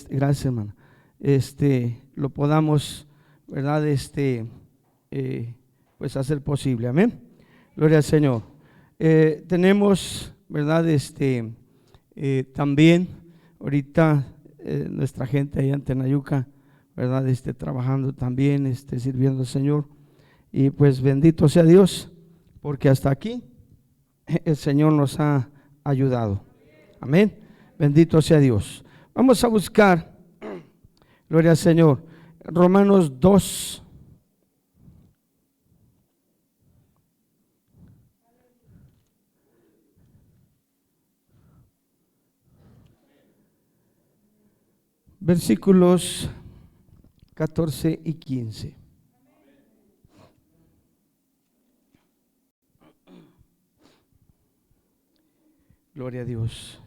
gracias, hermana, lo podamos, ¿verdad? Pues hacer posible. Amén. Gloria al Señor. Tenemos, ¿verdad? También ahorita nuestra gente allá en Tenayuca, ¿verdad? Trabajando también, sirviendo al Señor. Y pues bendito sea Dios, porque hasta aquí el Señor nos ha ayudado. Amén. Bendito sea Dios. Vamos a buscar, gloria al Señor, Romanos 2. Versículos 14 y 15. Gloria a Dios.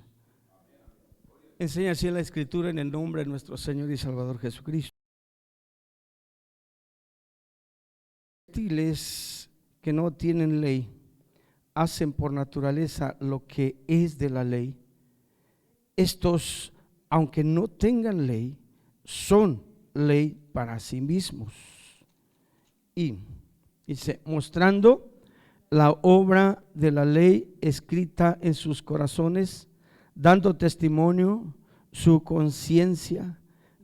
Enseña así la Escritura en el nombre de nuestro Señor y Salvador Jesucristo. Reptiles que no tienen ley hacen por naturaleza lo que es de la ley. Estos, aunque no tengan ley, son ley para sí mismos. Y dice, mostrando la obra de la ley escrita en sus corazones, dando testimonio su conciencia,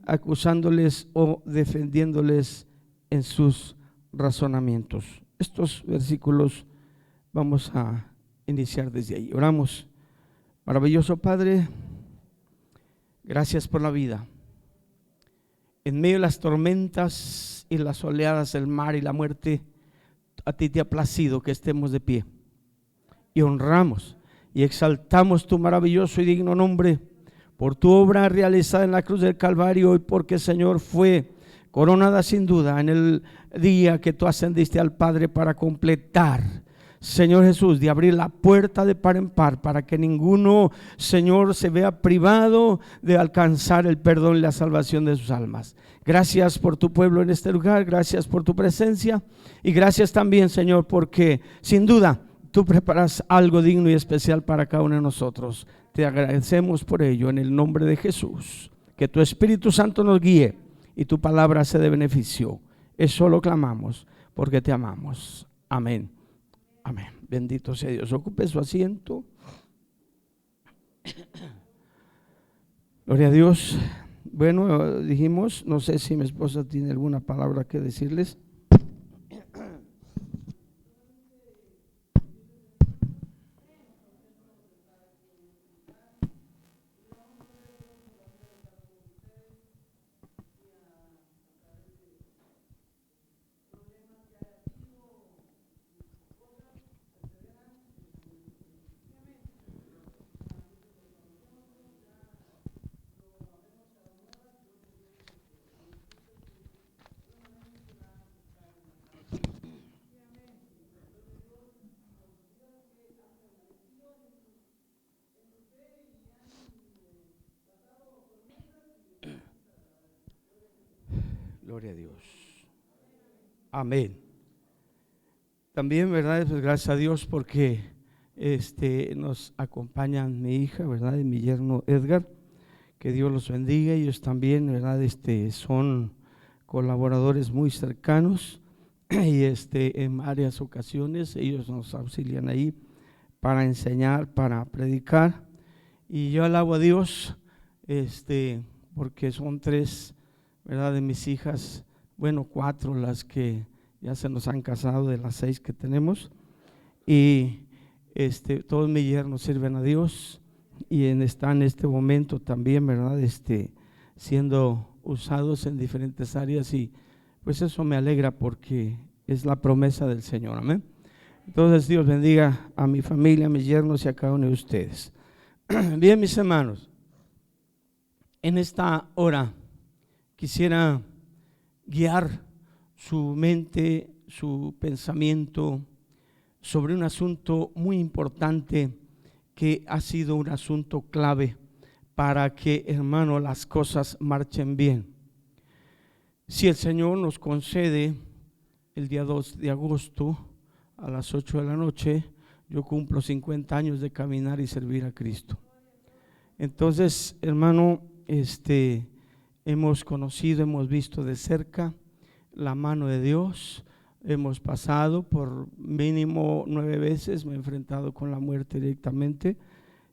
acusándoles o defendiéndoles en sus razonamientos. Estos versículos vamos a iniciar desde ahí. Oramos. Maravilloso Padre, gracias por la vida. En medio de las tormentas y las oleadas del mar y la muerte, a ti te ha placido que estemos de pie y honramos y exaltamos tu maravilloso y digno nombre por tu obra realizada en la cruz del Calvario, y porque, Señor, fue coronada sin duda en el día que tú ascendiste al Padre para completar, Señor Jesús, de abrir la puerta de par en par para que ninguno, Señor, se vea privado de alcanzar el perdón y la salvación de sus almas. Gracias por tu pueblo en este lugar, gracias por tu presencia y gracias también, Señor, porque sin duda tú preparas algo digno y especial para cada uno de nosotros. Te agradecemos por ello en el nombre de Jesús. Que tu Espíritu Santo nos guíe y tu palabra sea de beneficio. Eso lo clamamos porque te amamos. Amén. Amén. Bendito sea Dios. Ocupe su asiento. Gloria a Dios. Bueno, dijimos, no sé si mi esposa tiene alguna palabra que decirles. Gloria a Dios. Amén. También, ¿verdad? Pues gracias a Dios porque nos acompañan mi hija, ¿verdad? Y mi yerno Edgar. Que Dios los bendiga. Ellos también, ¿verdad? Son colaboradores muy cercanos y en varias ocasiones ellos nos auxilian ahí para enseñar, para predicar. Y yo alabo a Dios porque son 3, ¿verdad? De mis hijas, bueno, 4 las que ya se nos han casado de las 6 que tenemos, y todos mis yernos sirven a Dios y están en este momento también, ¿verdad? Siendo usados en diferentes áreas, y pues eso me alegra porque es la promesa del Señor. Amén. Entonces Dios bendiga a mi familia, a mis yernos y a cada uno de ustedes. Bien, mis hermanos, en esta hora quisiera guiar su mente, su pensamiento sobre un asunto muy importante que ha sido un asunto clave para que, hermano, las cosas marchen bien. Si el Señor nos concede, el día 2 de agosto a las 8 de la noche, yo cumplo 50 años de caminar y servir a Cristo. Entonces, hermano, hemos conocido, hemos visto de cerca la mano de Dios. Hemos pasado por mínimo 9 veces, me he enfrentado con la muerte directamente,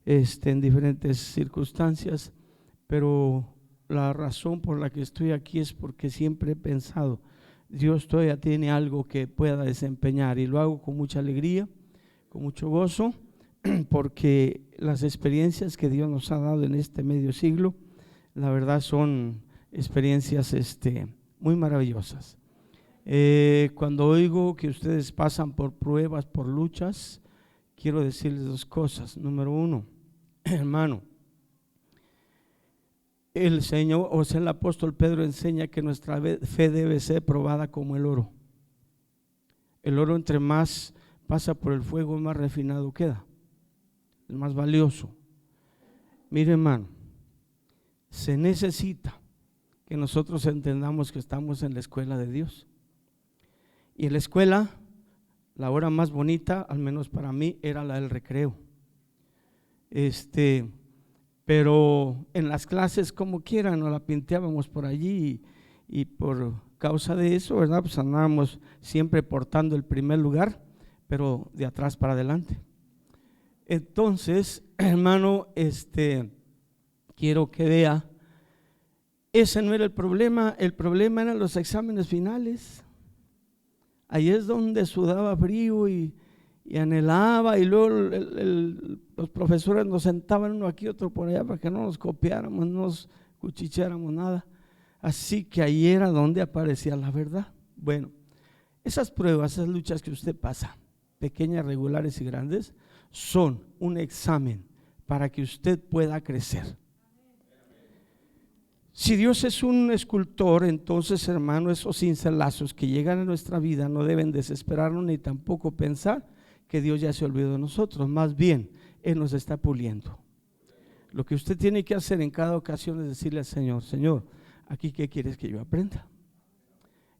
en diferentes circunstancias, pero la razón por la que estoy aquí es porque siempre he pensado, Dios todavía tiene algo que pueda desempeñar, y lo hago con mucha alegría, con mucho gozo, porque las experiencias que Dios nos ha dado en este medio siglo, la verdad son experiencias muy maravillosas. Cuando oigo que ustedes pasan por pruebas, por luchas, quiero decirles 2 cosas. Número 1, hermano, el Señor, o sea, el apóstol Pedro enseña que nuestra fe debe ser probada como el oro. El oro, entre más pasa por el fuego, más refinado queda, es más valioso. Mire, hermano, se necesita que nosotros entendamos que estamos en la escuela de Dios. Y en la escuela, la hora más bonita, al menos para mí, era la del recreo. Pero en las clases, como quiera, nos la pinteábamos por allí, y por causa de eso, ¿verdad? Pues andábamos siempre portando el primer lugar, pero de atrás para adelante. Entonces, hermano, quiero que vea, ese no era el problema eran los exámenes finales. Ahí es donde sudaba frío y anhelaba, y luego los profesores nos sentaban uno aquí, otro por allá, para que no nos copiáramos, no nos cuchicheáramos nada. Así que ahí era donde aparecía la verdad. Bueno, esas pruebas, esas luchas que usted pasa, pequeñas, regulares y grandes, son un examen para que usted pueda crecer. Si Dios es un escultor, entonces, hermano, esos cincelazos que llegan a nuestra vida no deben desesperarnos, ni tampoco pensar que Dios ya se olvidó de nosotros. Más bien, Él nos está puliendo. Lo que usted tiene que hacer en cada ocasión es decirle al Señor: Señor, ¿aquí qué quieres que yo aprenda?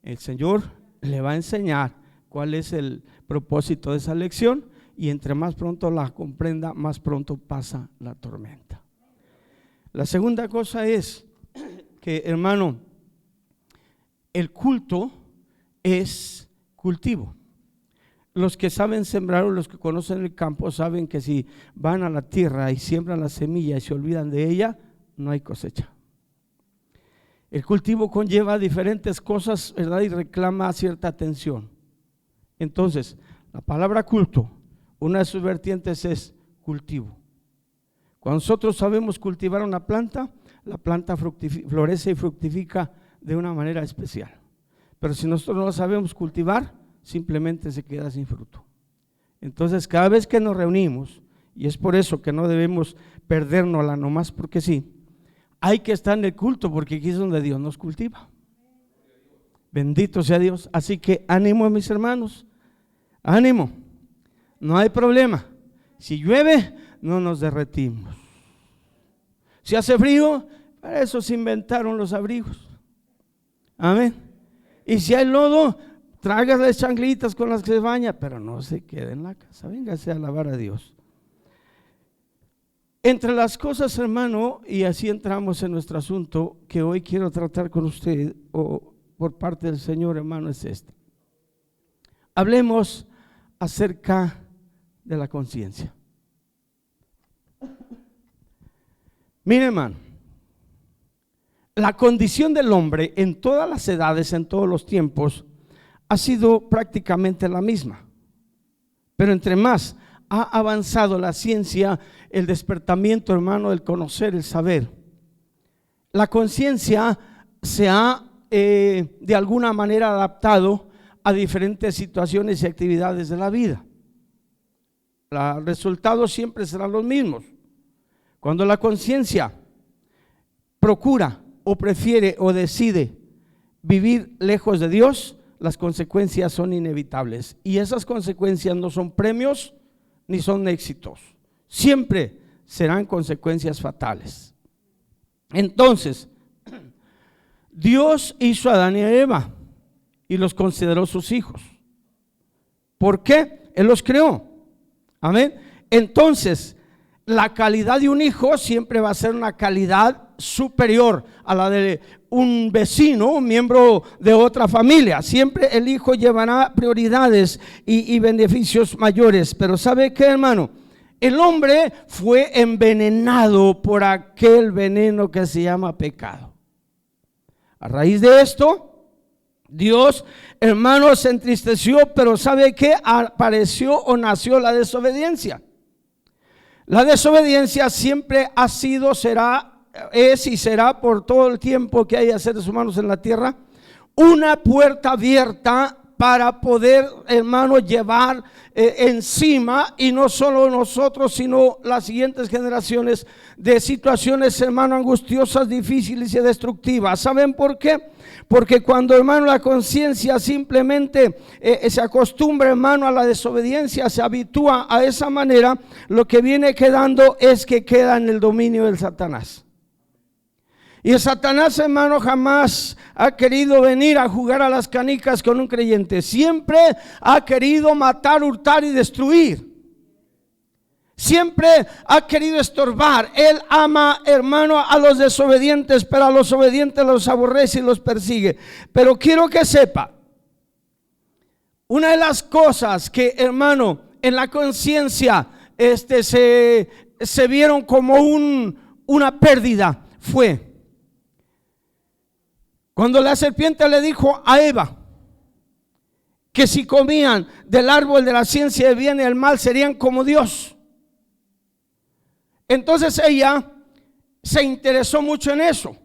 El Señor le va a enseñar cuál es el propósito de esa lección, y entre más pronto la comprenda, más pronto pasa la tormenta. La segunda cosa es que, hermano, el culto es cultivo. Los que saben sembrar, o los que conocen el campo, saben que si van a la tierra y siembran la semilla y se olvidan de ella, no hay cosecha. El cultivo conlleva diferentes cosas, ¿verdad? Y reclama cierta atención. Entonces, la palabra culto, una de sus vertientes es cultivo. Cuando nosotros sabemos cultivar una planta, la planta florece y fructifica de una manera especial. Pero si nosotros no la sabemos cultivar, simplemente se queda sin fruto. Entonces, cada vez que nos reunimos, y es por eso que no debemos perdérnosla nomás porque sí, hay que estar en el culto, porque aquí es donde Dios nos cultiva. Bendito sea Dios. Así que ánimo, mis hermanos, ánimo, no hay problema. Si llueve, no nos derretimos. Si hace frío, para eso se inventaron los abrigos. Amén. Y si hay lodo, tragas las chanclitas con las que se baña, pero no se quede en la casa. Véngase a alabar a Dios. Entre las cosas, hermano, y así entramos en nuestro asunto que hoy quiero tratar con usted, o por parte del Señor, hermano, es esta. Hablemos acerca de la conciencia. Mire, hermano, la condición del hombre en todas las edades, en todos los tiempos, ha sido prácticamente la misma. Pero entre más ha avanzado la ciencia, el despertamiento, hermano, el conocer, el saber, la conciencia se ha de alguna manera adaptado a diferentes situaciones y actividades de la vida. Los resultados siempre serán los mismos. Cuando la conciencia procura o prefiere o decide vivir lejos de Dios, las consecuencias son inevitables, y esas consecuencias no son premios ni son éxitos, siempre serán consecuencias fatales. Entonces, Dios hizo a Adán y a Eva y los consideró sus hijos. ¿Por qué? Él los creó. Amén. Entonces, la calidad de un hijo siempre va a ser una calidad superior a la de un vecino, un miembro de otra familia. Siempre el hijo llevará prioridades y beneficios mayores. Pero ¿sabe qué, hermano? El hombre fue envenenado por aquel veneno que se llama pecado. A raíz de esto, Dios, hermano, se entristeció, pero ¿sabe qué? Apareció o nació la desobediencia. La desobediencia siempre ha sido, será, es y será por todo el tiempo que haya seres humanos en la tierra, una puerta abierta para poder, hermano, llevar encima, y no solo nosotros, sino las siguientes generaciones, de situaciones, hermano, angustiosas, difíciles y destructivas. ¿Saben por qué? Porque cuando, hermano, la conciencia simplemente se acostumbra, hermano, a la desobediencia, se habitúa a esa manera, lo que viene quedando es que queda en el dominio del Satanás. Y el Satanás, hermano, jamás ha querido venir a jugar a las canicas con un creyente. Siempre ha querido matar, hurtar y destruir. Siempre ha querido estorbar. Él ama, hermano, a los desobedientes, pero a los obedientes los aborrece y los persigue. Pero quiero que sepa, una de las cosas que, hermano, en la conciencia se vieron como una pérdida fue cuando la serpiente le dijo a Eva que si comían del árbol de la ciencia del bien y el mal serían como Dios. Entonces ella se interesó mucho en eso.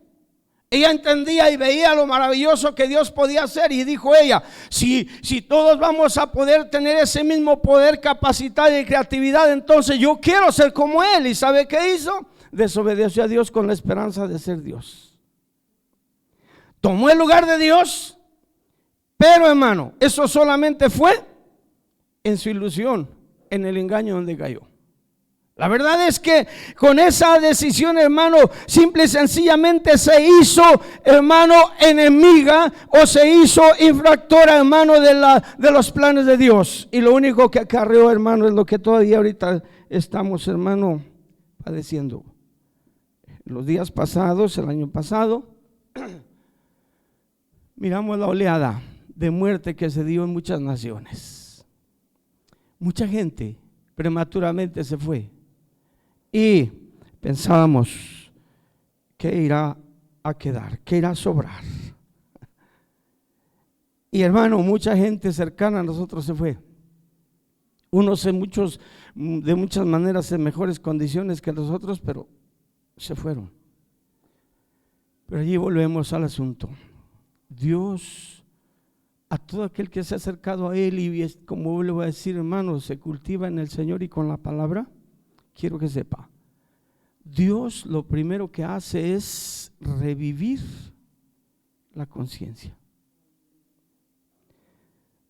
Ella entendía y veía lo maravilloso que Dios podía hacer, y dijo ella: si todos vamos a poder tener ese mismo poder, capacidad y creatividad, entonces yo quiero ser como Él. ¿Y sabe qué hizo? Desobedeció a Dios con la esperanza de ser Dios. Tomó el lugar de Dios, pero, hermano, eso solamente fue en su ilusión, en el engaño donde cayó. La verdad es que con esa decisión, hermano, simple y sencillamente se hizo, hermano, enemiga, o se hizo infractora, hermano, de los planes de Dios. Y lo único que acarreó, hermano, es lo que todavía ahorita estamos, hermano, padeciendo. Los días pasados, el año pasado, miramos la oleada de muerte que se dio en muchas naciones. Mucha gente prematuramente se fue. Y pensábamos, ¿qué irá a quedar? ¿Qué irá a sobrar? Y, hermano, mucha gente cercana a nosotros se fue. Unos de muchas maneras en mejores condiciones que nosotros, pero se fueron. Pero allí volvemos al asunto. Dios, a todo aquel que se ha acercado a Él, y como le voy a decir, hermano, se cultiva en el Señor y con la palabra, quiero que sepa, Dios lo primero que hace es revivir la conciencia.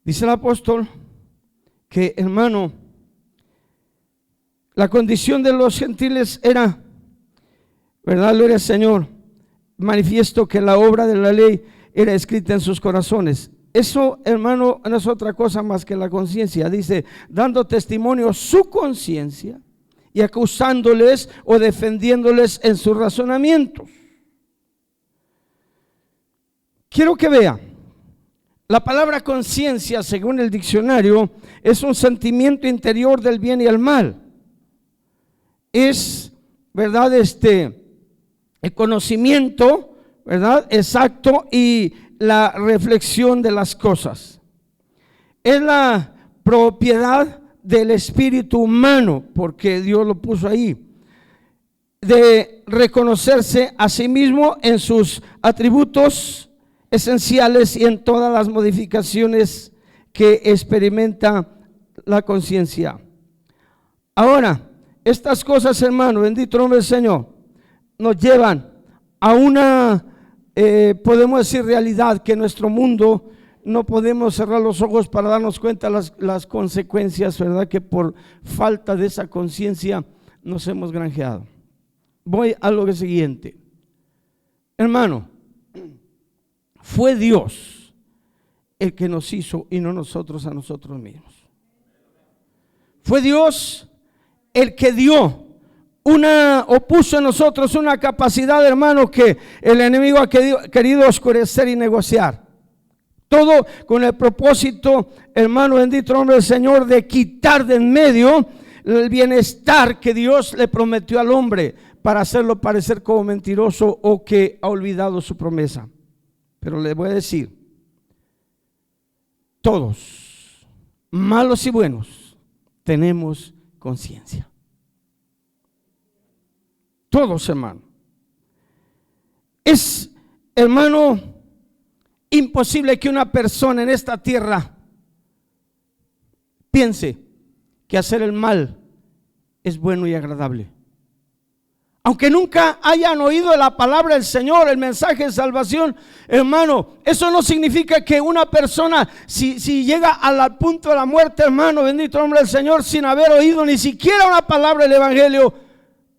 Dice el apóstol que, hermano, la condición de los gentiles era, ¿verdad? Gloria al Señor, manifiesto que la obra de la ley era escrita en sus corazones. Eso, hermano, no es otra cosa más que la conciencia. Dice, dando testimonio su conciencia y acusándoles o defendiéndoles en sus razonamientos. Quiero que vea, la palabra conciencia, según el diccionario, es un sentimiento interior del bien y el mal. Es, ¿verdad? El conocimiento, ¿verdad? Exacto, y la reflexión de las cosas. Es la propiedad del espíritu humano, porque Dios lo puso ahí, de reconocerse a sí mismo en sus atributos esenciales y en todas las modificaciones que experimenta la conciencia. Ahora, estas cosas, hermano, bendito nombre del Señor, nos llevan a una, podemos decir, realidad que en nuestro mundo no podemos cerrar los ojos para darnos cuenta las consecuencias, ¿verdad? Que por falta de esa conciencia nos hemos granjeado. Voy a lo siguiente. Hermano, fue Dios el que nos hizo y no nosotros a nosotros mismos. Fue Dios el que dio puso en nosotros una capacidad, hermano, que el enemigo ha querido oscurecer y negociar. Todo con el propósito, hermano, bendito nombre del Señor, de quitar de en medio el bienestar que Dios le prometió al hombre, para hacerlo parecer como mentiroso o que ha olvidado su promesa. Pero le voy a decir, todos, malos y buenos, tenemos conciencia. Todos, hermano. Es, hermano, imposible que una persona en esta tierra piense que hacer el mal es bueno y agradable. Aunque nunca hayan oído la palabra del Señor, el mensaje de salvación, hermano, eso no significa que una persona, si llega al punto de la muerte, hermano, bendito nombre del Señor, sin haber oído ni siquiera una palabra del evangelio,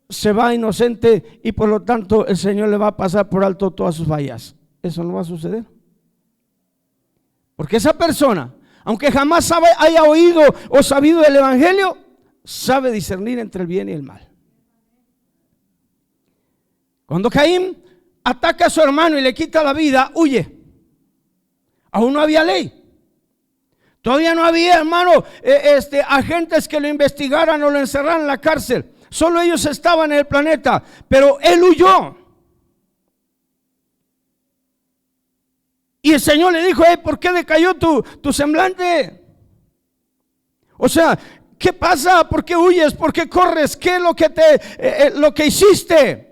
se va inocente y por lo tanto el Señor le va a pasar por alto todas sus fallas. Eso no va a suceder. Porque esa persona, aunque jamás haya oído o sabido del evangelio, sabe discernir entre el bien y el mal. Cuando Caín ataca a su hermano y le quita la vida, huye. Aún no había ley. Todavía no había, hermano, agentes que lo investigaran o lo encerraran en la cárcel. Solo ellos estaban en el planeta, pero él huyó. Y el Señor le dijo: ¿por qué decayó tu semblante? O sea, ¿qué pasa? ¿Por qué huyes? ¿Por qué corres? ¿Qué es lo que hiciste?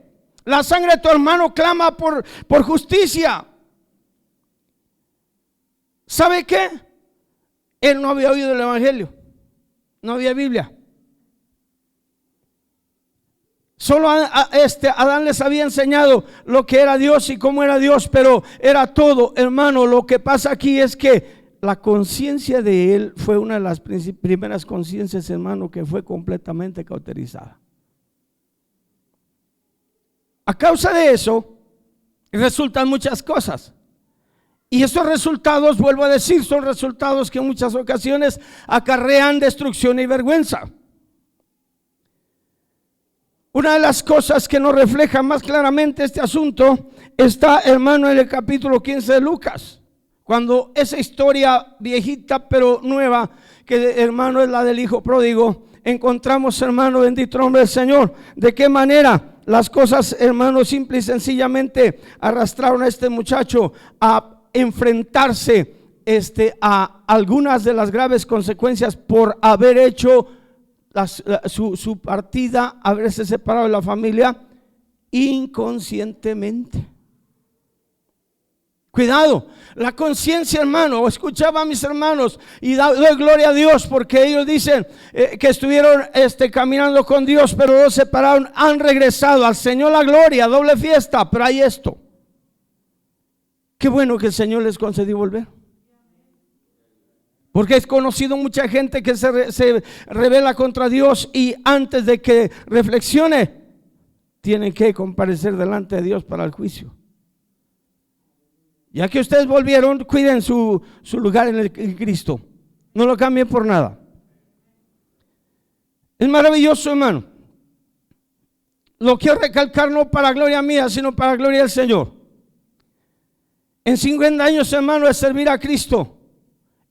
La sangre de tu hermano clama por justicia. ¿Sabe qué? Él no había oído el evangelio. No había Biblia. Solo Adán les había enseñado lo que era Dios y cómo era Dios, pero era todo, hermano. Lo que pasa aquí es que la conciencia de él fue una de las primeras conciencias, hermano, que fue completamente cauterizada. A causa de eso resultan muchas cosas. Y esos resultados, vuelvo a decir, son resultados que en muchas ocasiones acarrean destrucción y vergüenza. Una de las cosas que nos refleja más claramente este asunto está, hermano, en el capítulo 15 de Lucas, cuando esa historia viejita pero nueva, que hermano es la del hijo pródigo, encontramos, hermano, bendito nombre del Señor, de qué manera las cosas, hermano, simple y sencillamente arrastraron a este muchacho a enfrentarse a algunas de las graves consecuencias por haber hecho su partida, haberse separado de la familia inconscientemente. Cuidado, la conciencia, hermano. Escuchaba a mis hermanos y doy gloria a Dios porque ellos dicen que estuvieron caminando con Dios, pero los separaron, han regresado. Al Señor la gloria, doble fiesta. Pero hay esto: qué bueno que el Señor les concedió volver, porque he conocido mucha gente que se rebela contra Dios y antes de que reflexione tiene que comparecer delante de Dios para el juicio. Ya que ustedes volvieron, cuiden su lugar en Cristo. No lo cambien por nada. Es maravilloso, hermano. Lo quiero recalcar no para gloria mía, sino para gloria del Señor. En 50 años, hermano, de servir a Cristo,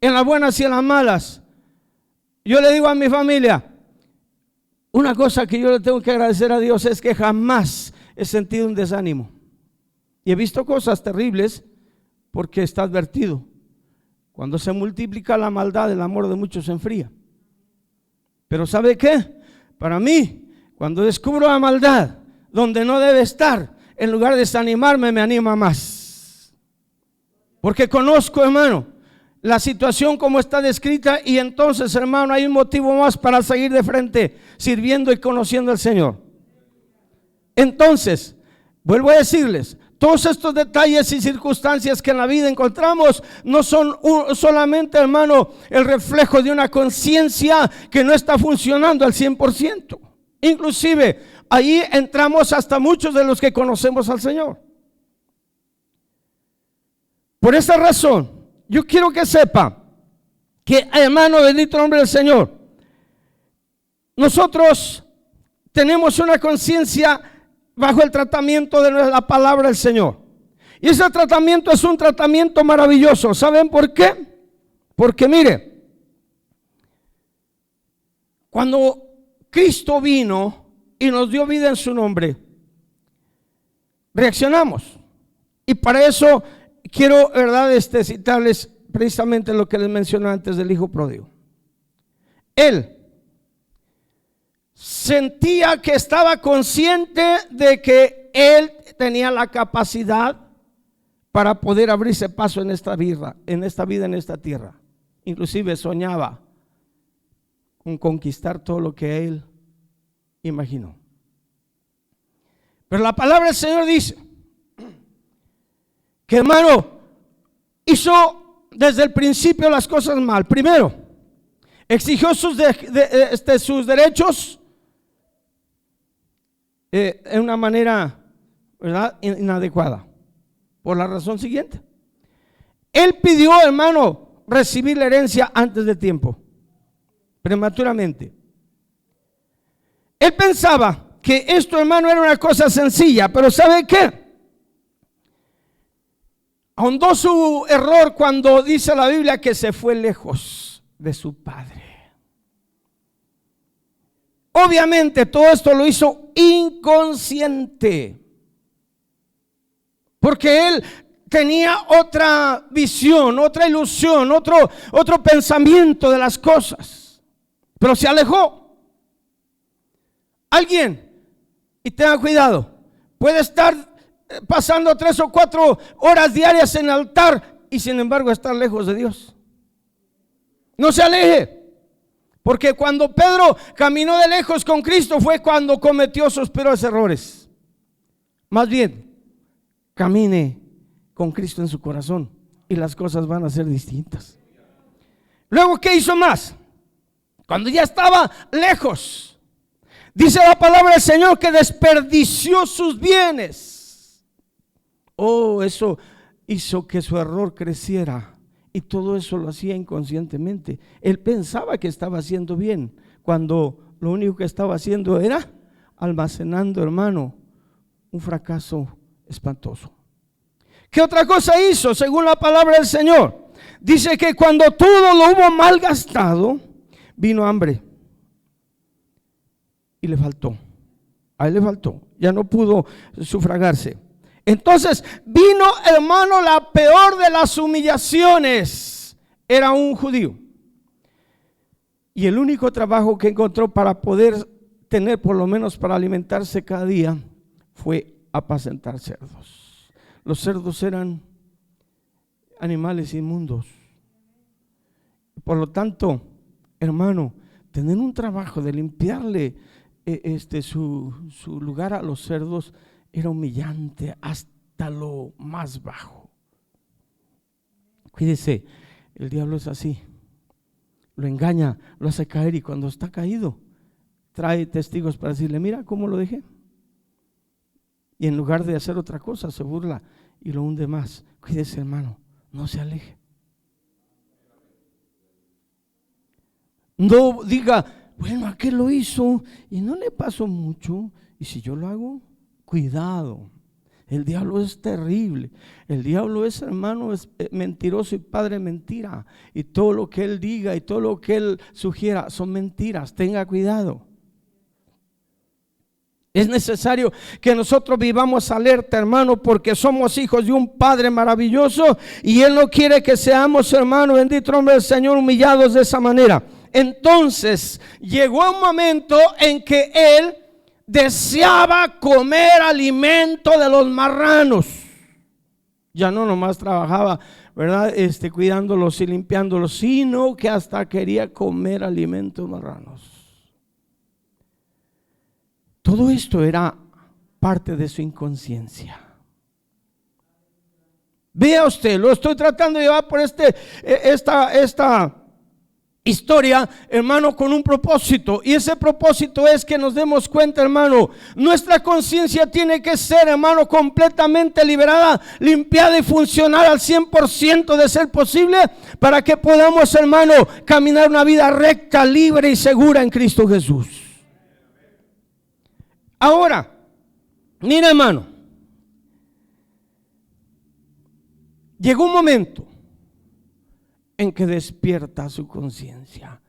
en las buenas y en las malas, yo le digo a mi familia, una cosa que yo le tengo que agradecer a Dios es que jamás he sentido un desánimo. Y he visto cosas terribles, porque está advertido: cuando se multiplica la maldad, el amor de muchos se enfría. Pero ¿sabe qué? Para mí, cuando descubro la maldad donde no debe estar, en lugar de desanimarme, me anima más. Porque conozco, hermano, la situación como está descrita, y entonces, hermano, hay un motivo más para seguir de frente, sirviendo y conociendo al Señor. Entonces, vuelvo a decirles, todos estos detalles y circunstancias que en la vida encontramos no son solamente, hermano, el reflejo de una conciencia que no está funcionando al 100%. Inclusive, ahí entramos hasta muchos de los que conocemos al Señor. Por esa razón, yo quiero que sepa que, hermano, bendito nombre del Señor, nosotros tenemos una conciencia bajo el tratamiento de la palabra del Señor. Y ese tratamiento es un tratamiento maravilloso. ¿Saben por qué? Porque mire, cuando Cristo vino y nos dio vida en su nombre, reaccionamos. Y para eso quiero, ¿verdad?, citarles precisamente lo que les mencioné antes del hijo pródigo. Él sentía que estaba consciente de que él tenía la capacidad para poder abrirse paso en esta vida, en esta tierra. Inclusive soñaba con conquistar todo lo que él imaginó. Pero la palabra del Señor dice que, hermano, hizo desde el principio las cosas mal. Primero, exigió sus derechos en una manera, ¿verdad?, inadecuada. Por la razón siguiente: él pidió, hermano, recibir la herencia antes de tiempo, prematuramente. Él pensaba que esto, hermano, era una cosa sencilla, pero ¿sabe qué? Ahondó su error cuando dice la Biblia que se fue lejos de su padre. Obviamente todo esto lo hizo inconsciente, porque él tenía otra visión, otra ilusión, otro pensamiento de las cosas, pero se alejó. Alguien, y tenga cuidado, puede estar pasando 3 o 4 horas diarias en el altar y sin embargo estar lejos de Dios. No se aleje, porque cuando Pedro caminó de lejos con Cristo fue cuando cometió sus peores errores. Más bien, camine con Cristo en su corazón y las cosas van a ser distintas. Luego, ¿qué hizo más? Cuando ya estaba lejos, dice la palabra del Señor que desperdició sus bienes. Oh, eso hizo que su error creciera, y todo eso lo hacía inconscientemente. Él pensaba que estaba haciendo bien, cuando lo único que estaba haciendo era almacenando, hermano, un fracaso espantoso. ¿Qué otra cosa hizo? Según la palabra del Señor, dice que cuando todo lo hubo malgastado, vino hambre y le faltó. A él le faltó, ya no pudo sufragarse. Entonces vino, hermano, la peor de las humillaciones. Era un judío, y el único trabajo que encontró para poder tener, por lo menos para alimentarse cada día, fue apacentar cerdos. Los cerdos eran animales inmundos. Por lo tanto, hermano, tener un trabajo de limpiarle su lugar a los cerdos era humillante hasta lo más bajo. Cuídese, el diablo es así. Lo engaña, lo hace caer, y cuando está caído trae testigos para decirle: mira cómo lo dejé. Y en lugar de hacer otra cosa, se burla y lo hunde más. Cuídese, hermano, no se aleje. No diga: bueno, aquel lo hizo y no le pasó mucho, y si yo lo hago. Cuidado, el diablo es terrible. El diablo es, hermano, es mentiroso y padre de mentira, y todo lo que él diga y todo lo que él sugiera son mentiras. Tenga cuidado. Es necesario que nosotros vivamos alerta, hermano, porque somos hijos de un Padre maravilloso, y Él no quiere que seamos, hermano, bendito nombre del Señor, humillados de esa manera. Entonces llegó un momento en que Él deseaba comer alimento de los marranos. Ya no nomás trabajaba, ¿verdad?, cuidándolos y limpiándolos, sino que hasta quería comer alimentos marranos. Todo esto era parte de su inconsciencia. Vea usted, lo estoy tratando de llevar por esta historia, hermano, con un propósito, y ese propósito es que nos demos cuenta, hermano, nuestra conciencia tiene que ser, hermano, completamente liberada, limpiada y funcional al 100% de ser posible, para que podamos, hermano, caminar una vida recta, libre y segura en Cristo Jesús. Ahora, mira, hermano, llegó un momento en que despierta su conciencia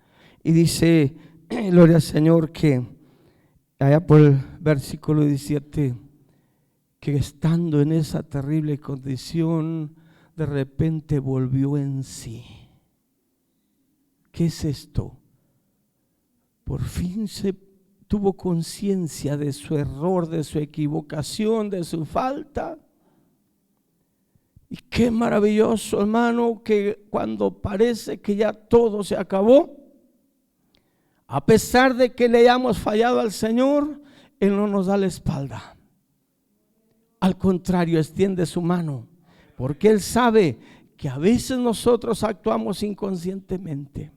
y dice, gloria al Señor, que allá por el versículo 17, que estando en esa terrible condición, de repente volvió en sí. ¿Qué es esto? Por fin se tuvo conciencia de su error, de su equivocación, de su falta. Y qué maravilloso, hermano, que cuando parece que ya todo se acabó, a pesar de que le hayamos fallado al Señor, Él no nos da la espalda. Al contrario, extiende su mano, porque Él sabe que a veces nosotros actuamos inconscientemente.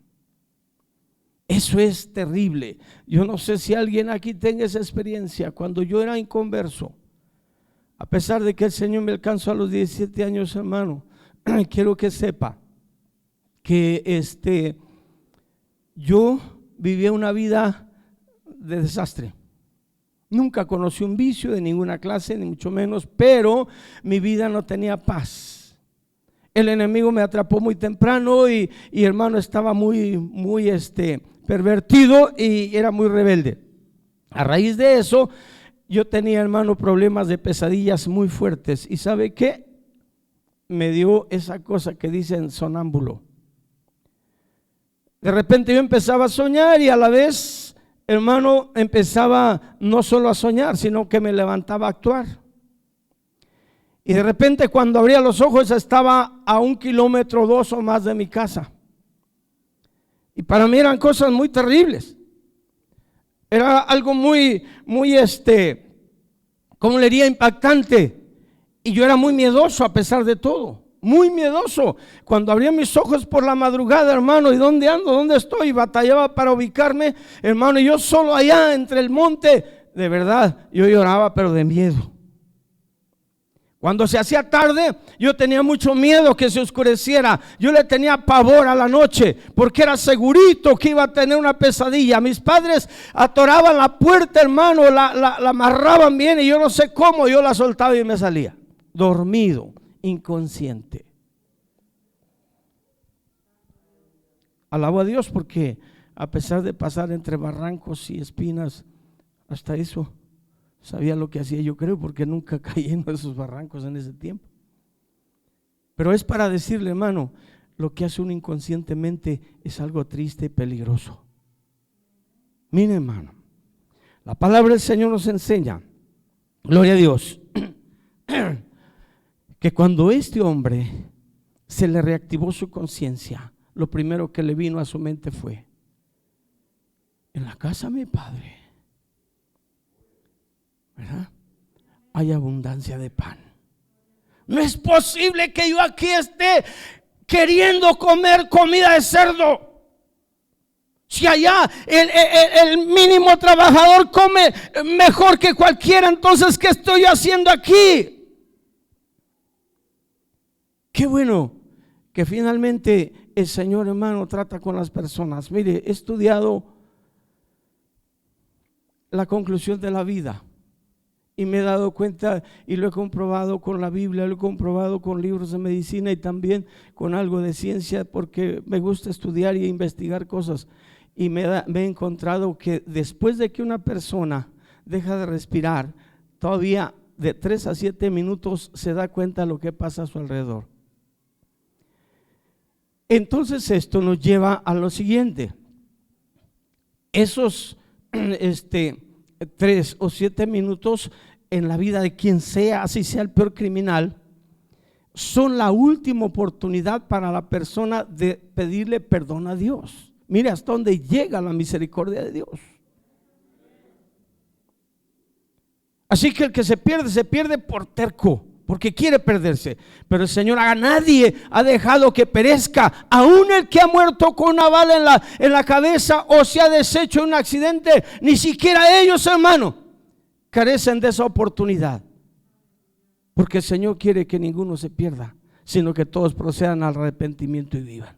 Eso es terrible. Yo no sé si alguien aquí tenga esa experiencia. Cuando yo era inconverso, a pesar de que el Señor me alcanzó a los 17 años, hermano, quiero que sepa que yo vivía una vida de desastre. Nunca conocí un vicio de ninguna clase, ni mucho menos, pero mi vida no tenía paz. El enemigo me atrapó muy temprano y hermano, estaba muy pervertido y era muy rebelde. A raíz de eso, yo tenía, hermano, problemas de pesadillas muy fuertes. ¿Y sabe qué? Me dio esa cosa que dicen sonámbulo. De repente yo empezaba a soñar y a la vez, hermano, empezaba no solo a soñar, sino que me levantaba a actuar. Y de repente cuando abría los ojos estaba a 1 kilómetro, 2 o más de mi casa. Y para mí eran cosas muy terribles. Era algo muy, ¿cómo le diría? Impactante. Y yo era muy miedoso a pesar de todo. Muy miedoso. Cuando abría mis ojos por la madrugada, hermano, ¿y dónde ando? ¿Dónde estoy? Batallaba para ubicarme, hermano, y yo solo allá entre el monte. De verdad, yo lloraba, pero de miedo. Cuando se hacía tarde, yo tenía mucho miedo que se oscureciera. Yo le tenía pavor a la noche, porque era segurito que iba a tener una pesadilla. Mis padres atoraban la puerta, hermano, la amarraban bien y yo no sé cómo, yo la soltaba y me salía. Dormido, inconsciente. Alabo a Dios porque a pesar de pasar entre barrancos y espinas, hasta eso sabía lo que hacía, yo creo, porque nunca caí en esos barrancos en ese tiempo. Pero es para decirle, hermano, lo que hace uno inconscientemente es algo triste y peligroso. Mire, hermano, la palabra del Señor nos enseña, gloria a Dios, que cuando este hombre se le reactivó su conciencia, lo primero que le vino a su mente fue: en la casa de mi padre, ¿verdad?, hay abundancia de pan. No es posible que yo aquí esté queriendo comer comida de cerdo. Si allá el mínimo trabajador come mejor que cualquiera, entonces ¿qué estoy haciendo aquí? Qué bueno que finalmente el Señor, hermano, trata con las personas. Mire, he estudiado la conclusión de la vida y me he dado cuenta y lo he comprobado con la Biblia, lo he comprobado con libros de medicina y también con algo de ciencia, porque me gusta estudiar y investigar cosas. Y me he encontrado que después de que una persona deja de respirar, todavía de 3 a 7 minutos se da cuenta de lo que pasa a su alrededor. Entonces esto nos lleva a lo siguiente: esos 3 o 7 minutos en la vida de quien sea, así sea el peor criminal, son la última oportunidad para la persona de pedirle perdón a Dios. Mire hasta dónde llega la misericordia de Dios. Así que el que se pierde por terco, porque quiere perderse. Pero el Señor, a nadie ha dejado que perezca, aún el que ha muerto con una bala en la cabeza o se ha deshecho en un accidente, ni siquiera ellos, hermano, carecen de esa oportunidad, porque el Señor quiere que ninguno se pierda, sino que todos procedan al arrepentimiento y vivan.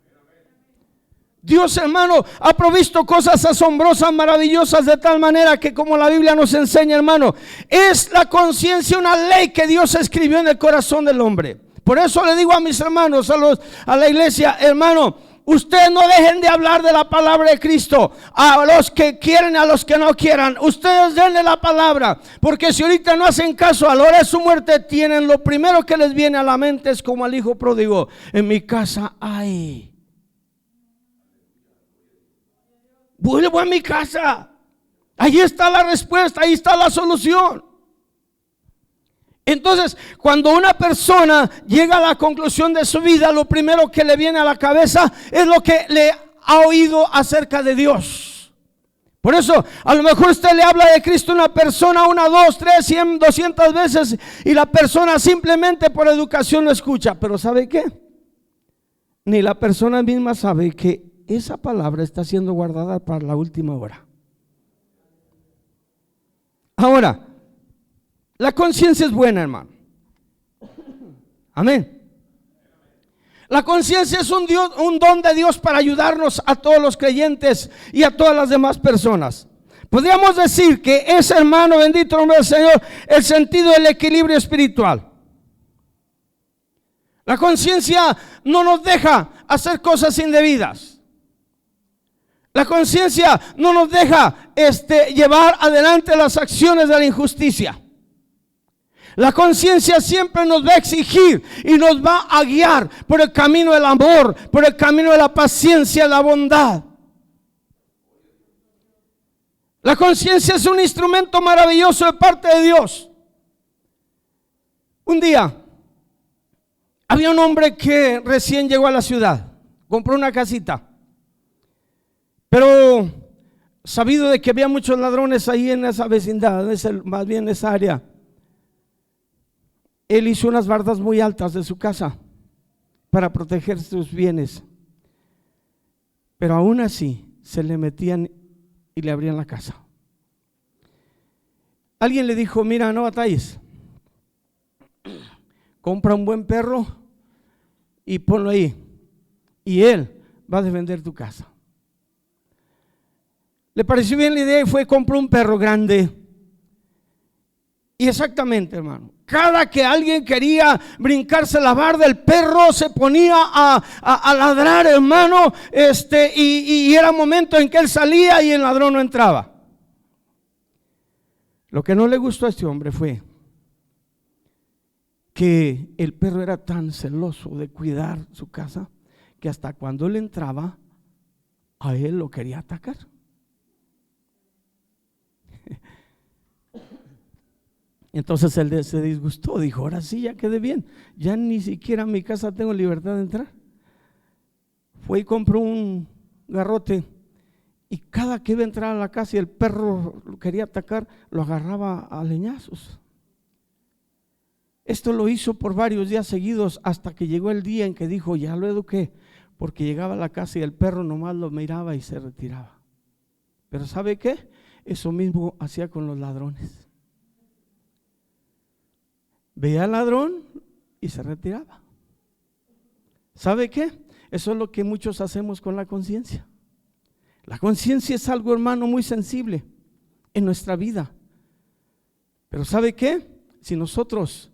Dios, hermano, ha provisto cosas asombrosas, maravillosas, de tal manera que, como la Biblia nos enseña, hermano, es la conciencia una ley que Dios escribió en el corazón del hombre. Por eso le digo a mis hermanos, a la iglesia, hermano, ustedes no dejen de hablar de la palabra de Cristo, a los que quieren, a los que no quieran. Ustedes denle la palabra, porque si ahorita no hacen caso a la hora de su muerte, tienen lo primero que les viene a la mente es como al hijo pródigo: en mi casa hay. Vuelvo a mi casa. Ahí está la respuesta, ahí está la solución. Entonces, cuando una persona llega a la conclusión de su vida, lo primero que le viene a la cabeza es lo que le ha oído acerca de Dios. Por eso, a lo mejor usted le habla de Cristo a una persona 1, 2, 3, 100, 200 veces y la persona simplemente por educación lo escucha. Pero ¿sabe qué? Ni la persona misma sabe que esa palabra está siendo guardada para la última hora. Ahora, la conciencia es buena, hermano. Amén. La conciencia es un don de Dios para ayudarnos a todos los creyentes y a todas las demás personas. Podríamos decir que es, hermano, bendito nombre del Señor, el sentido del equilibrio espiritual. La conciencia no nos deja hacer cosas indebidas. La conciencia no nos deja llevar adelante las acciones de la injusticia. La conciencia siempre nos va a exigir y nos va a guiar por el camino del amor, por el camino de la paciencia, la bondad. La conciencia es un instrumento maravilloso de parte de Dios. Un día había un hombre que recién llegó a la ciudad, compró una casita. Pero sabido de que había muchos ladrones ahí en esa vecindad, más bien en esa área, él hizo unas bardas muy altas de su casa para proteger sus bienes. Pero aún así se le metían y le abrían la casa. Alguien le dijo: mira, no batalles, compra un buen perro y ponlo ahí, y él va a defender tu casa. Le pareció bien la idea y fue y compró un perro grande. Y exactamente, hermano, cada que alguien quería brincarse la barda, el perro se ponía a ladrar, hermano, y era momento en que él salía y el ladrón no entraba. Lo que no le gustó a este hombre fue que el perro era tan celoso de cuidar su casa que hasta cuando él entraba, a él lo quería atacar. Entonces él se disgustó, dijo: ahora sí, ya quedé bien, ya ni siquiera en mi casa tengo libertad de entrar. Fue y compró un garrote, y cada que iba a entrar a la casa y el perro lo quería atacar, lo agarraba a leñazos. Esto lo hizo por varios días seguidos, hasta que llegó el día en que dijo: ya lo eduqué, porque llegaba a la casa y el perro nomás lo miraba y se retiraba. Pero ¿sabe qué? Eso mismo hacía con los ladrones. Veía al ladrón y se retiraba. ¿Sabe qué? Eso es lo que muchos hacemos con la conciencia. La conciencia es algo, hermano, muy sensible en nuestra vida. Pero ¿sabe qué? Si nosotros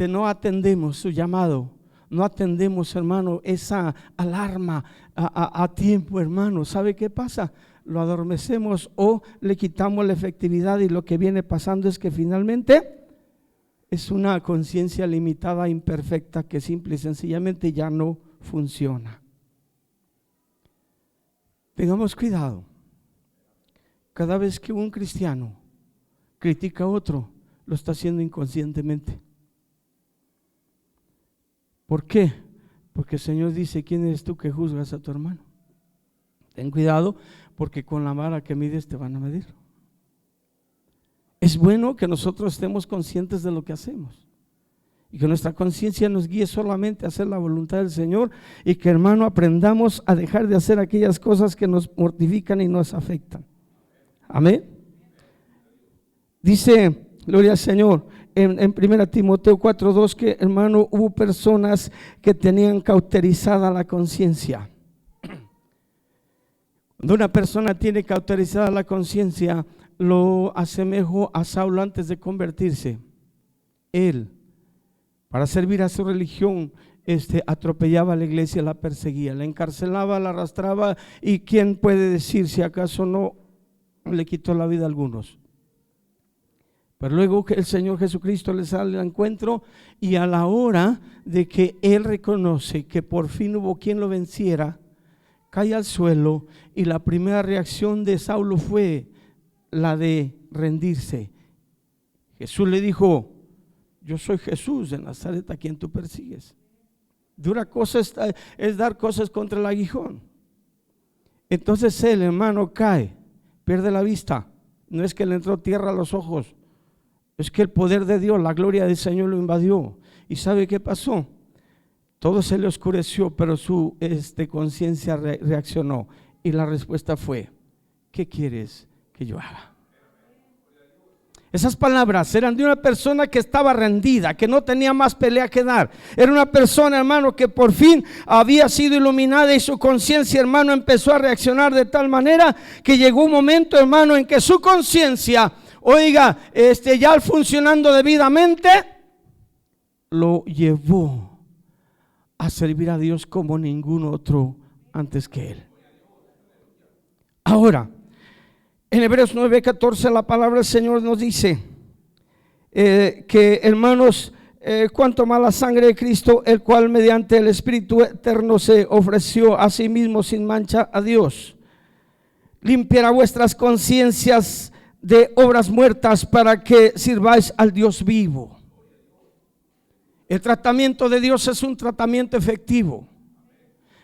no atendemos su llamado, no atendemos, hermano, esa alarma a tiempo, hermano, ¿sabe qué pasa? Lo adormecemos o le quitamos la efectividad, y lo que viene pasando es que finalmente es una conciencia limitada, imperfecta, que simple y sencillamente ya no funciona. Tengamos cuidado. Cada vez que un cristiano critica a otro, lo está haciendo inconscientemente. ¿Por qué? Porque el Señor dice: ¿quién eres tú que juzgas a tu hermano? Ten cuidado, porque con la vara que mides te van a medir. Es bueno que nosotros estemos conscientes de lo que hacemos y que nuestra conciencia nos guíe solamente a hacer la voluntad del Señor, y que, hermano, aprendamos a dejar de hacer aquellas cosas que nos mortifican y nos afectan. Amén. Dice, gloria al Señor, en 1 Timoteo 4:2, que, hermano, hubo personas que tenían cauterizada la conciencia. Cuando una persona tiene cauterizada la conciencia, lo asemejo a Saulo antes de convertirse. Él, para servir a su religión, atropellaba a la iglesia, la perseguía, la encarcelaba, la arrastraba, y quién puede decir si acaso no le quitó la vida a algunos. Pero luego que el Señor Jesucristo le sale al encuentro, y a la hora de que él reconoce que por fin hubo quien lo venciera, cae al suelo, y la primera reacción de Saulo fue la de rendirse. Jesús le dijo: yo soy Jesús de Nazaret, a quien tú persigues. Dura cosa es dar cosas contra el aguijón. Entonces él, hermano, cae, pierde la vista. No es que le entró tierra a los ojos, es que el poder de Dios, la gloria del Señor lo invadió. ¿Y sabe qué pasó? Todo se le oscureció, pero su conciencia reaccionó, y la respuesta fue: ¿qué quieres que yo haga? Esas palabras eran de una persona que estaba rendida, que no tenía más pelea que dar. Era una persona, hermano, que por fin había sido iluminada, y su conciencia, hermano, empezó a reaccionar de tal manera que llegó un momento, hermano, en que su conciencia, oiga, ya funcionando debidamente, lo llevó a servir a Dios como ningún otro antes que él. Ahora, en Hebreos 9:14 la palabra del Señor nos dice que, hermanos, cuanto más la sangre de Cristo, el cual mediante el Espíritu eterno se ofreció a sí mismo sin mancha a Dios, limpiará vuestras conciencias de obras muertas para que sirváis al Dios vivo. El tratamiento de Dios es un tratamiento efectivo.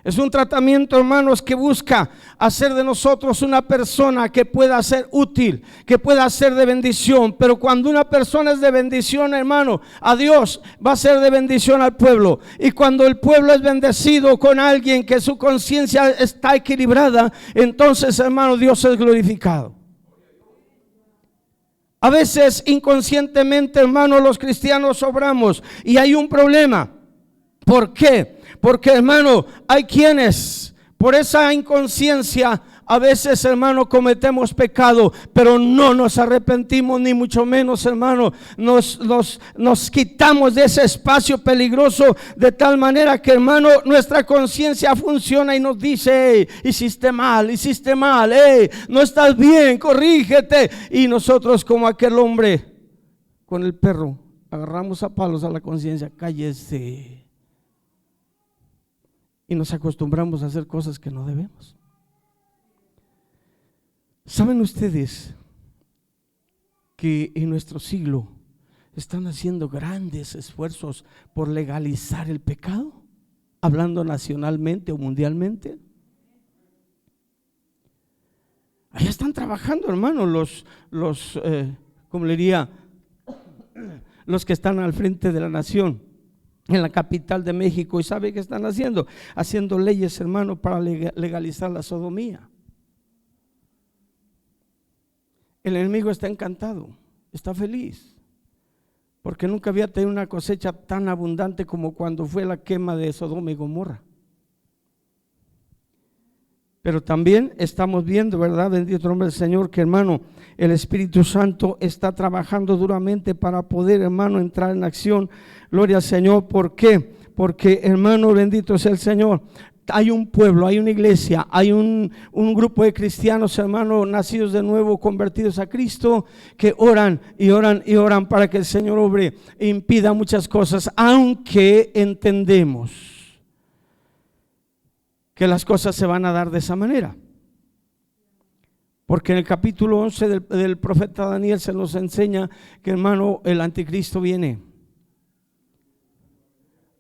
Es un tratamiento, hermanos, que busca hacer de nosotros una persona que pueda ser útil, que pueda ser de bendición. Pero cuando una persona es de bendición, hermano, a Dios, va a ser de bendición al pueblo. Y cuando el pueblo es bendecido con alguien que su conciencia está equilibrada, entonces, hermano, Dios es glorificado. A veces inconscientemente, hermano, los cristianos obramos, y hay un problema. ¿Por qué? Porque, hermano, hay quienes por esa inconsciencia a veces, hermano, cometemos pecado, pero no nos arrepentimos, ni mucho menos, hermano, nos quitamos de ese espacio peligroso, de tal manera que, hermano, nuestra conciencia funciona y nos dice: hey, hiciste mal, hey, no estás bien, corrígete. Y nosotros, como aquel hombre con el perro, agarramos a palos a la conciencia: cállese. Y nos acostumbramos a hacer cosas que no debemos. ¿Saben ustedes que en nuestro siglo están haciendo grandes esfuerzos por legalizar el pecado? Hablando nacionalmente o mundialmente. Allá están trabajando, hermano, ¿cómo le diría? Los que están al frente de la nación, en la capital de México. ¿Y sabe qué están haciendo? Haciendo leyes, hermano, para legalizar la sodomía. El enemigo está encantado, está feliz, porque nunca había tenido una cosecha tan abundante como cuando fue la quema de Sodoma y Gomorra. Pero también estamos viendo, ¿verdad? Bendito nombre del Señor, que, hermano, el Espíritu Santo está trabajando duramente para poder, hermano, entrar en acción. Gloria al Señor. ¿Por qué? Porque, hermano, bendito sea el Señor, hay un pueblo, hay una iglesia, hay un grupo de cristianos, hermano, nacidos de nuevo, convertidos a Cristo, que oran y oran y oran para que el Señor obre e impida muchas cosas, aunque entendemos que las cosas se van a dar de esa manera. Porque en el capítulo 11 del profeta Daniel se nos enseña que, hermano, el anticristo viene.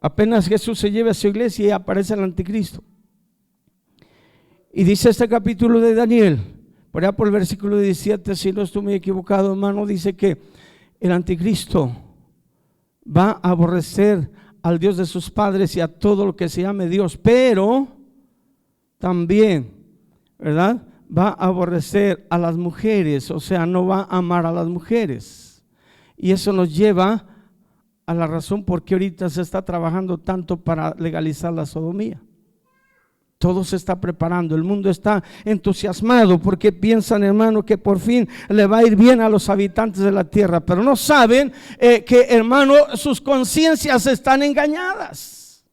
Apenas Jesús se lleve a su iglesia y aparece el anticristo. Y dice este capítulo de Daniel, por allá por el versículo 17, si no estoy muy equivocado, hermano, dice que el anticristo va a aborrecer al Dios de sus padres y a todo lo que se llame Dios, pero también, ¿verdad?, va a aborrecer a las mujeres, o sea, no va a amar a las mujeres. Y eso nos lleva a la razón por qué ahorita se está trabajando tanto para legalizar la sodomía. Todo se está preparando, el mundo está entusiasmado porque piensan, hermano, que por fin le va a ir bien a los habitantes de la tierra, pero no saben que, hermano, sus conciencias están engañadas.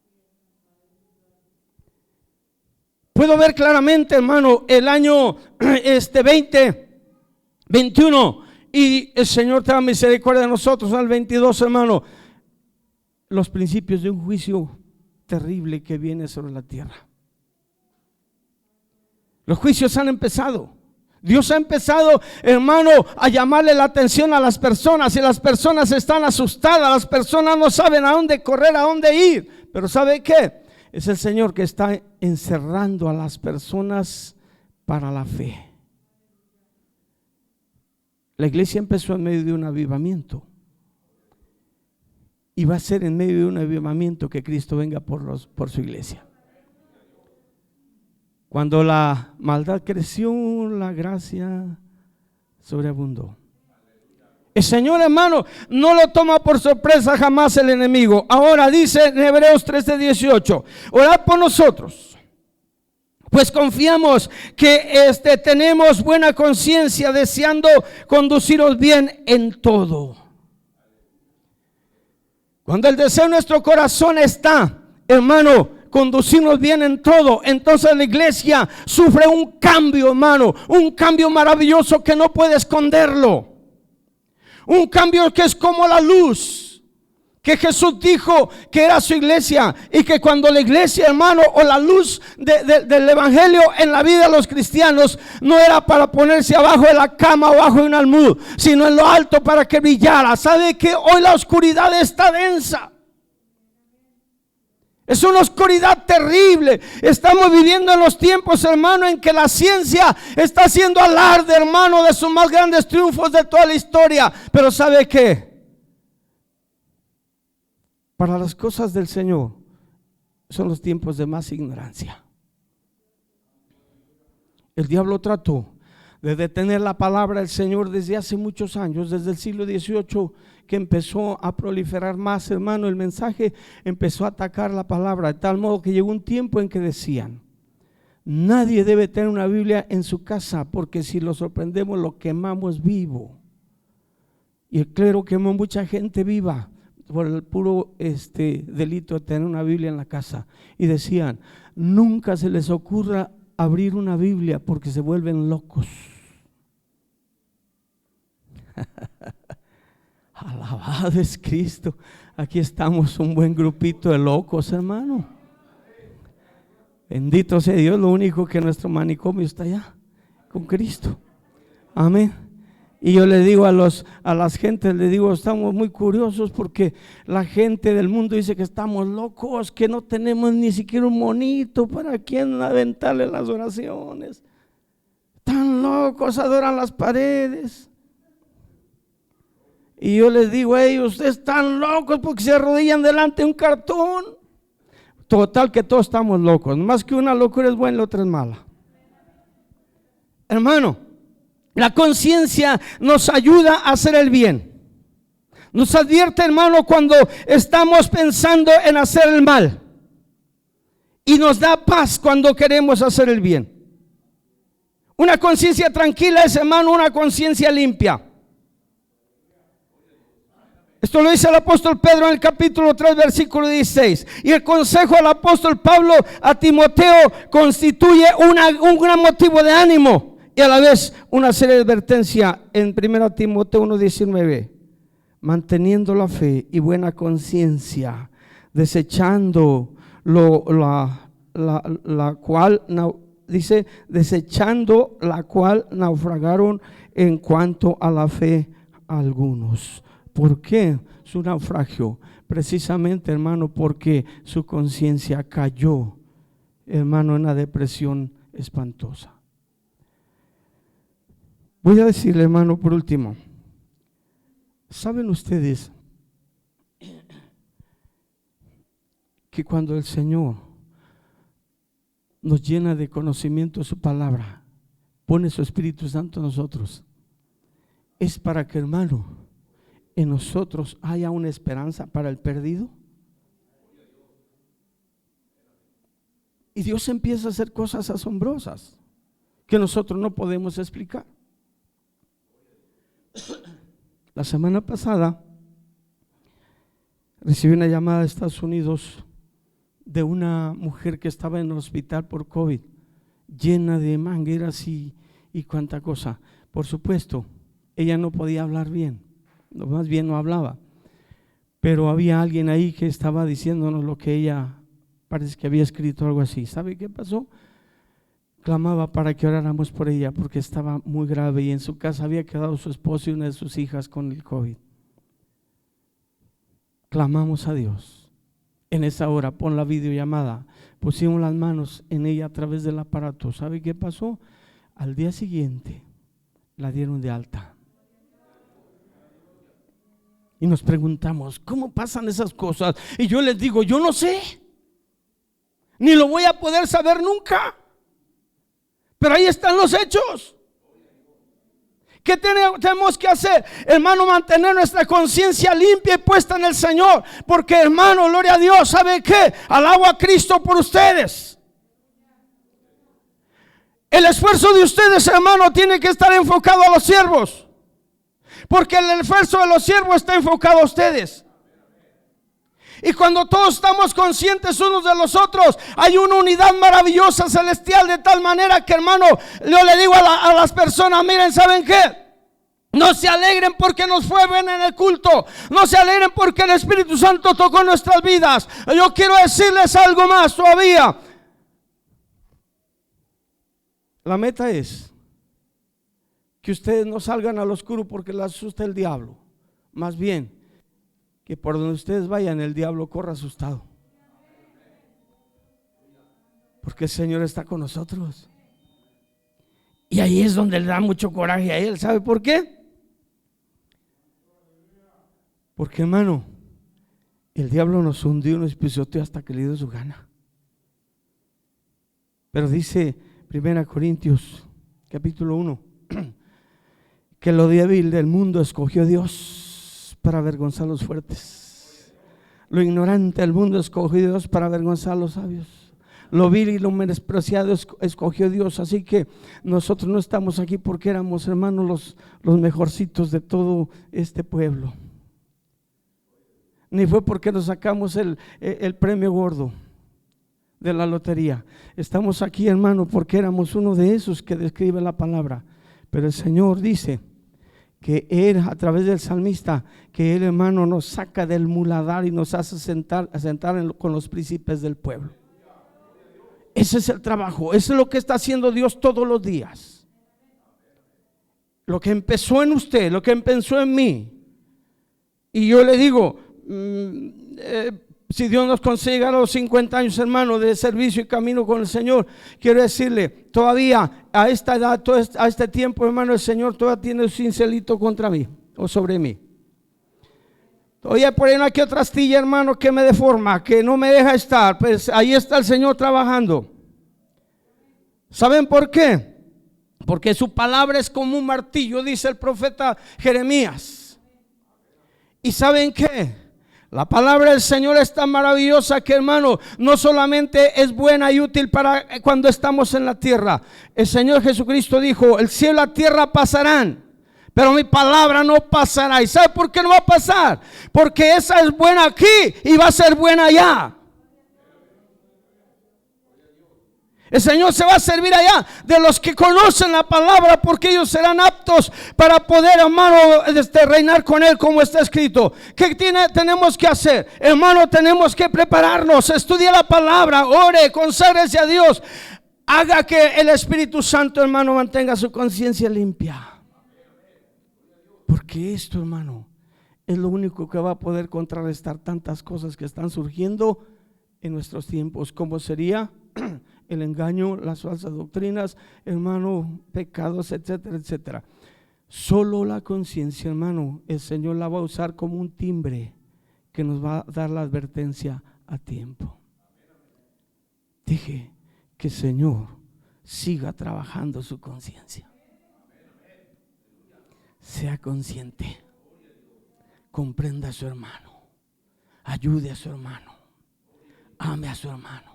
Puedo ver claramente, hermano, el año 2021, y el Señor tenga misericordia de nosotros, al 22, hermano, los principios de un juicio terrible que viene sobre la tierra. Los juicios han empezado. Dios ha empezado, hermano, a llamarle la atención a las personas, y las personas están asustadas, las personas no saben a dónde correr, a dónde ir. Pero ¿sabe qué? Es el Señor que está encerrando a las personas para la fe. La iglesia empezó en medio de un avivamiento, y va a ser en medio de un avivamiento que Cristo venga por su iglesia. Cuando la maldad creció, la gracia sobreabundó. El Señor, hermano, no lo toma por sorpresa jamás el enemigo. Ahora dice en Hebreos 13:18, orad por nosotros, pues confiamos que tenemos buena conciencia, deseando conduciros bien en todo. Cuando el deseo de nuestro corazón está, hermano, conducirnos bien en todo, entonces la iglesia sufre un cambio, hermano, un cambio maravilloso que no puede esconderlo. Un cambio que es como la luz, que Jesús dijo que era su iglesia, y que cuando la iglesia, hermano, o la luz del evangelio en la vida de los cristianos, no era para ponerse abajo de la cama o bajo de un almud, sino en lo alto para que brillara. ¿Sabe que hoy la oscuridad está densa? Es una oscuridad terrible. Estamos viviendo en los tiempos, hermano, en que la ciencia está haciendo alarde, hermano, de sus más grandes triunfos de toda la historia. Pero ¿sabe qué? Para las cosas del Señor son los tiempos de más ignorancia. El diablo trató de detener la palabra del Señor desde hace muchos años, desde el siglo XVIII, que empezó a proliferar más, hermano, el mensaje empezó a atacar la palabra, de tal modo que llegó un tiempo en que decían: nadie debe tener una Biblia en su casa, porque si lo sorprendemos lo quemamos vivo. Y el clero quemó mucha gente viva por el puro delito de tener una Biblia en la casa. Y decían: nunca se les ocurra abrir una Biblia, porque se vuelven locos. Alabado es Cristo. Aquí estamos un buen grupito de locos, hermano. Bendito sea Dios. Lo único que nuestro manicomio está allá con Cristo. Amén. Y yo le digo a las gentes, le digo, estamos muy curiosos porque la gente del mundo dice que estamos locos, que no tenemos ni siquiera un monito para quien aventarle las oraciones. Tan locos, adoran las paredes. Y yo les digo a ellos: ustedes están locos porque se arrodillan delante de un cartón. Total que todos estamos locos. Más que una locura es buena, la otra es mala. Hermano, la conciencia nos ayuda a hacer el bien. Nos advierte, hermano, cuando estamos pensando en hacer el mal. Y nos da paz cuando queremos hacer el bien. Una conciencia tranquila es, hermano, una conciencia limpia. Esto lo dice el apóstol Pedro en el capítulo 3, versículo 16. Y el consejo del apóstol Pablo a Timoteo constituye un gran motivo de ánimo y a la vez una seria advertencia en 1 Timoteo 1:19. Manteniendo la fe y buena conciencia, desechando la cual naufragaron en cuanto a la fe algunos. ¿Por qué su naufragio? Precisamente, hermano, porque su conciencia cayó, hermano, en una depresión espantosa. Voy a decirle, hermano, por último, ¿saben ustedes que cuando el Señor nos llena de conocimiento de su palabra, pone su Espíritu Santo en nosotros, es para que, hermano, en nosotros haya una esperanza para el perdido? Y Dios empieza a hacer cosas asombrosas que nosotros no podemos explicar. La semana pasada recibí una llamada de Estados Unidos de una mujer que estaba en el hospital por COVID, llena de mangueras y cuánta cosa. Por supuesto, ella no podía hablar bien, más bien no hablaba, pero había alguien ahí que estaba diciéndonos lo que ella parece que había escrito, algo así. ¿Sabe qué pasó? Clamaba para que oráramos por ella porque estaba muy grave y en su casa había quedado su esposo y una de sus hijas con el COVID. Clamamos a Dios. En esa hora, pon la videollamada, pusimos las manos en ella a través del aparato. ¿Sabe qué pasó? Al día siguiente la dieron de alta. Y nos preguntamos, ¿cómo pasan esas cosas? Y yo les digo, yo no sé, ni lo voy a poder saber nunca, pero ahí están los hechos. ¿Qué tenemos que hacer? Hermano, mantener nuestra conciencia limpia y puesta en el Señor, porque hermano, gloria a Dios, ¿sabe qué? Alabo a Cristo por ustedes. El esfuerzo de ustedes, hermano, tiene que estar enfocado a los siervos, porque el esfuerzo de los siervos está enfocado a ustedes. Y cuando todos estamos conscientes unos de los otros, hay una unidad maravillosa celestial, de tal manera que, hermano, yo le digo a las personas, miren, ¿saben qué? No se alegren porque nos fue bien en el culto, no se alegren porque el Espíritu Santo tocó nuestras vidas. Yo quiero decirles algo más todavía. La meta es que ustedes no salgan al oscuro porque les asusta el diablo, más bien que por donde ustedes vayan el diablo corra asustado, porque el Señor está con nosotros. Y ahí es donde le da mucho coraje a Él. ¿Sabe por qué? Porque, hermano, el diablo nos hundió, nos pisoteó hasta que le dio su gana. Pero dice 1 Corintios capítulo 1 que lo débil del mundo escogió Dios para avergonzar a los fuertes. Lo ignorante del mundo escogió Dios para avergonzar a los sabios. Lo vil y lo menospreciado escogió Dios. Así que nosotros no estamos aquí porque éramos, hermanos, los mejorcitos de todo este pueblo, ni fue porque nos sacamos el premio gordo de la lotería. Estamos aquí, hermano, porque éramos uno de esos que describe la palabra. Pero el Señor dice que Él, a través del salmista, que Él, hermano, nos saca del muladar y nos hace sentar con los príncipes del pueblo. Ese es el trabajo, eso es lo que está haciendo Dios todos los días. Lo que empezó en usted, lo que empezó en mí. Y yo le digo, si Dios nos consigue a los 50 años, hermano, de servicio y camino con el Señor, quiero decirle, todavía a esta edad, a este tiempo, hermano, el Señor todavía tiene un cincelito contra mí o sobre mí. Todavía por ahí una que otra astilla, hermano, que me deforma, que no me deja estar. Pues ahí está el Señor trabajando. ¿Saben por qué? Porque su palabra es como un martillo, dice el profeta Jeremías. ¿Y saben qué? La palabra del Señor es tan maravillosa que, hermano, no solamente es buena y útil para cuando estamos en la tierra. El Señor Jesucristo dijo, el cielo y la tierra pasarán, pero mi palabra no pasará. ¿Y sabe por qué no va a pasar? Porque esa es buena aquí y va a ser buena allá. El Señor se va a servir allá de los que conocen la palabra, porque ellos serán aptos para poder, hermano, reinar con Él, como está escrito. ¿Qué tenemos que hacer? Hermano, tenemos que prepararnos, estudie la palabra, ore, conságrese a Dios. Haga que el Espíritu Santo, hermano, mantenga su conciencia limpia. Porque esto, hermano, es lo único que va a poder contrarrestar tantas cosas que están surgiendo en nuestros tiempos, como sería el engaño, las falsas doctrinas, hermano, pecados, etcétera, etcétera. Solo la conciencia, hermano, el Señor la va a usar como un timbre que nos va a dar la advertencia a tiempo. Dije que el Señor siga trabajando su conciencia. Sea consciente, comprenda a su hermano, ayude a su hermano, ame a su hermano.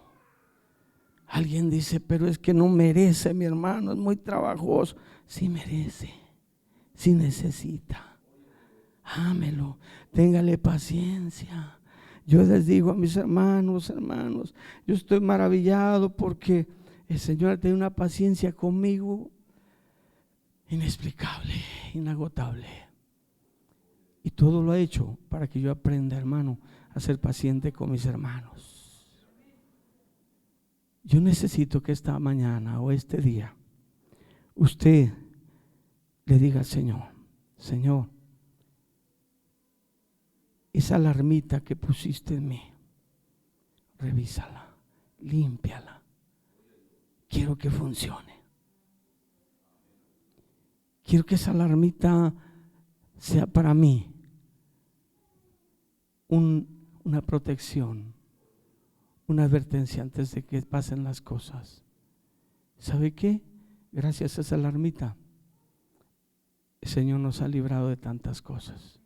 Alguien dice, pero es que no merece, mi hermano, es muy trabajoso. Sí merece, sí necesita. Ámelo, téngale paciencia. Yo les digo a mis hermanos, yo estoy maravillado porque el Señor tiene una paciencia conmigo inexplicable, inagotable. Y todo lo ha hecho para que yo aprenda, hermano, a ser paciente con mis hermanos. Yo necesito que esta mañana o este día usted le diga al Señor, Señor, esa alarmita que pusiste en mí, revísala, límpiala. Quiero que funcione. Quiero que esa alarmita sea para mí una protección, una advertencia antes de que pasen las cosas. ¿Sabe qué? Gracias a esa alarmita, el Señor nos ha librado de tantas cosas.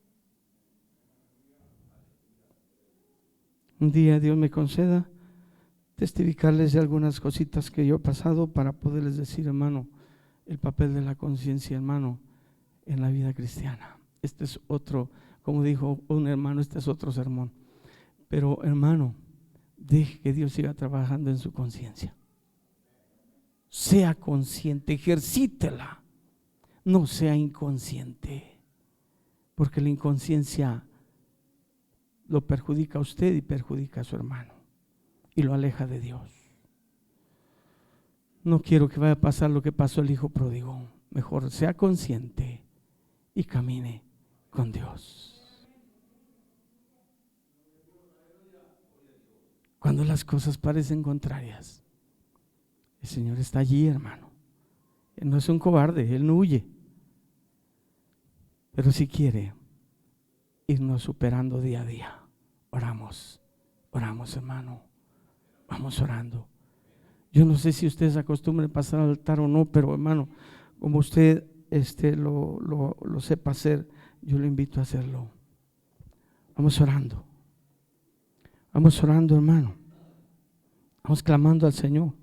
Un día Dios me conceda testificarles de algunas cositas que yo he pasado para poderles decir, hermano, el papel de la conciencia, hermano, en la vida cristiana. Este es otro, como dijo un hermano, este es otro sermón. Pero hermano, deje que Dios siga trabajando en su conciencia. Sea consciente, ejercítela. No sea inconsciente, porque la inconsciencia lo perjudica a usted y perjudica a su hermano y lo aleja de Dios. No quiero que vaya a pasar lo que pasó el hijo pródigo. Mejor sea consciente y camine con Dios. Cuando las cosas parecen contrarias, el Señor está allí, hermano. Él no es un cobarde, Él no huye, pero si quiere irnos superando día a día. Oramos, hermano, vamos orando. Yo no sé si usted se acostumbre a pasar al altar o no, pero hermano, como usted lo sepa hacer, yo le invito a hacerlo. Vamos orando, hermano. Vamos clamando al Señor.